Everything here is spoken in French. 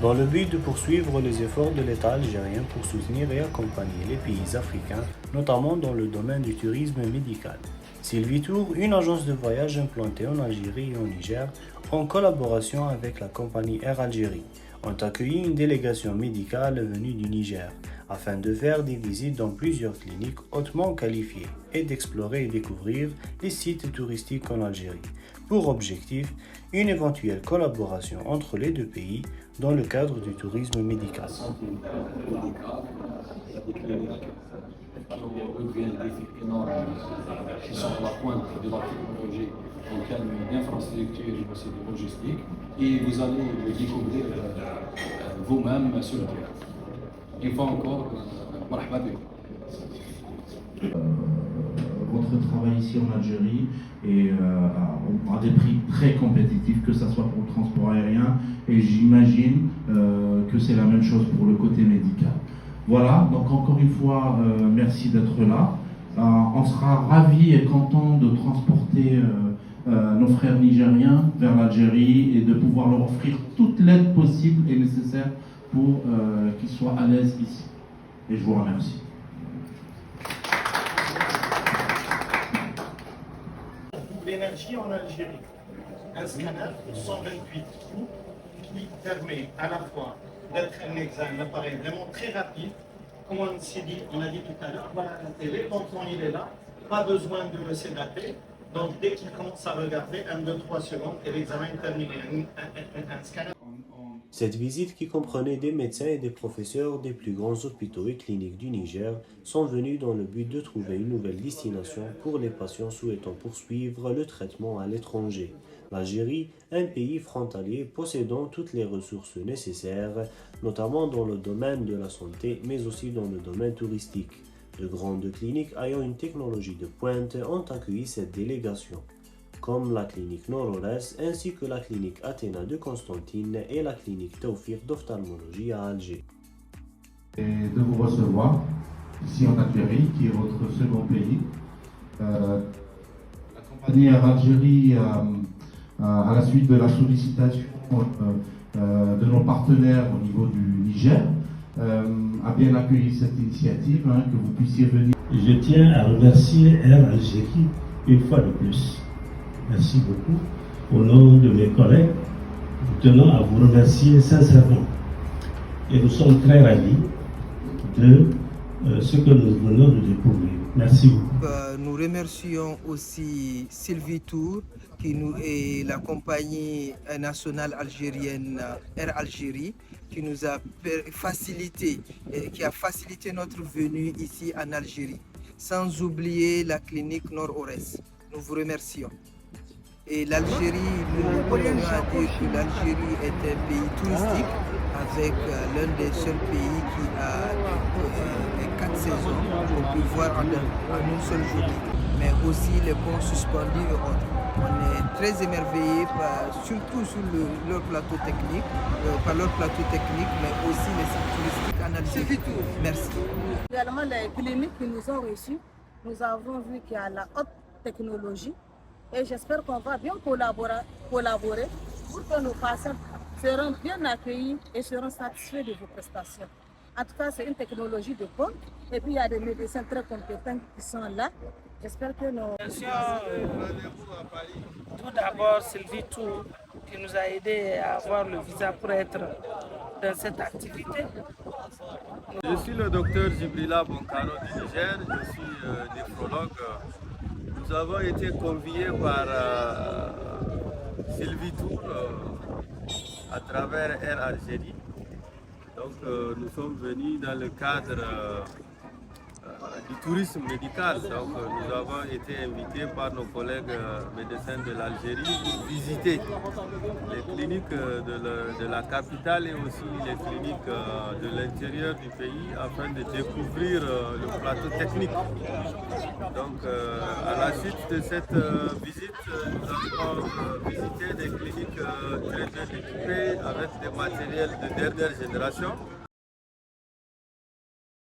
dans le but de poursuivre les efforts de l'État algérien pour soutenir et accompagner les pays africains, notamment dans le domaine du tourisme médical. Sylvie Tour, une agence de voyage implantée en Algérie et au Niger, en collaboration avec la compagnie Air Algérie, ont accueilli une délégation médicale venue du Niger afin de faire des visites dans plusieurs cliniques hautement qualifiées et d'explorer et découvrir les sites touristiques en Algérie. Pour objectif, une éventuelle collaboration entre les deux pays dans le cadre du tourisme médical. Qui ont relevé un défi énorme, qui sont à la pointe de la technologie en termes d'infrastructure et aussi de logistique. Et vous allez le découvrir vous-même sur le terrain. Une fois encore, marhaba bik. Votre travail ici en Algérie et à des prix très compétitifs, que ce soit pour le transport aérien, et j'imagine que c'est la même chose pour le côté médical. Voilà, donc encore une fois, merci d'être là. On sera ravis et contents de transporter nos frères nigériens vers l'Algérie et de pouvoir leur offrir toute l'aide possible et nécessaire pour qu'ils soient à l'aise ici. Et je vous remercie. L'énergie en Algérie, un scanner 128 trous qui permet à la fois d'être un appareil vraiment très rapide. Comme on a dit tout à l'heure, voilà la télé, quand il est là, pas besoin de le sédater. Donc dès qu'il commence à regarder, 1, 2, 3 secondes et l'examen est terminé. Un scanner. Cette visite, qui comprenait des médecins et des professeurs des plus grands hôpitaux et cliniques du Niger, sont venus dans le but de trouver une nouvelle destination pour les patients souhaitant poursuivre le traitement à l'étranger. L'Algérie, un pays frontalier possédant toutes les ressources nécessaires, notamment dans le domaine de la santé, mais aussi dans le domaine touristique. De grandes cliniques ayant une technologie de pointe ont accueilli cette délégation, comme la clinique Nord-Ouest ainsi que la clinique Athéna de Constantine et la clinique Tawfiq d'ophtalmologie à Alger. Et de vous recevoir ici en Algérie, qui est votre second pays. La compagnie Air Algérie, à la suite de la sollicitation de nos partenaires au niveau du Niger, a bien accueilli cette initiative, que vous puissiez venir. Je tiens à remercier Air Algérie une fois de plus. Merci beaucoup. Au nom de mes collègues, nous tenons à vous remercier sincèrement. Et nous sommes très ravis de ce que nous venons de découvrir. Merci beaucoup. Nous remercions aussi Sylvie Tour, qui nous est la compagnie nationale algérienne Air Algérie, qui nous a facilité, qui a facilité notre venue ici en Algérie. Sans oublier la clinique Nord-Ouest. Nous vous remercions. Et l'Algérie, nous continuons à dire que l'Algérie est un pays touristique avec l'un des seuls pays qui a les 4 saisons qu'on peut voir en une seule journée. Mais aussi les ponts suspendus et autres. On est très émerveillés surtout sur leur plateau technique, par leur plateau technique, mais aussi les sites touristiques en Algérie. Merci. Également les cliniques qui nous ont reçus, nous avons vu qu'il y a la haute technologie. Et j'espère qu'on va bien collaborer pour que nos patients seront bien accueillis et seront satisfaits de vos prestations. En tout cas, c'est une technologie de pointe. Et puis, il y a des médecins très compétents qui sont là. J'espère que nos... Tout d'abord, Sylvie Tour, qui nous a aidés à avoir le visa pour être dans cette activité. Je suis le docteur Jibrila Bonkano du Niger, je suis néphrologue. Nous avons été conviés par Sylvie Tour à travers Air Algérie. Donc nous sommes venus dans le cadre du tourisme médical. Donc nous avons été invités par nos collègues médecins de l'Algérie pour visiter les cliniques de la capitale et aussi les cliniques de l'intérieur du pays afin de découvrir le plateau technique. Donc à la suite de cette visite, nous avons visité des cliniques très bien équipées avec des matériels de dernière génération.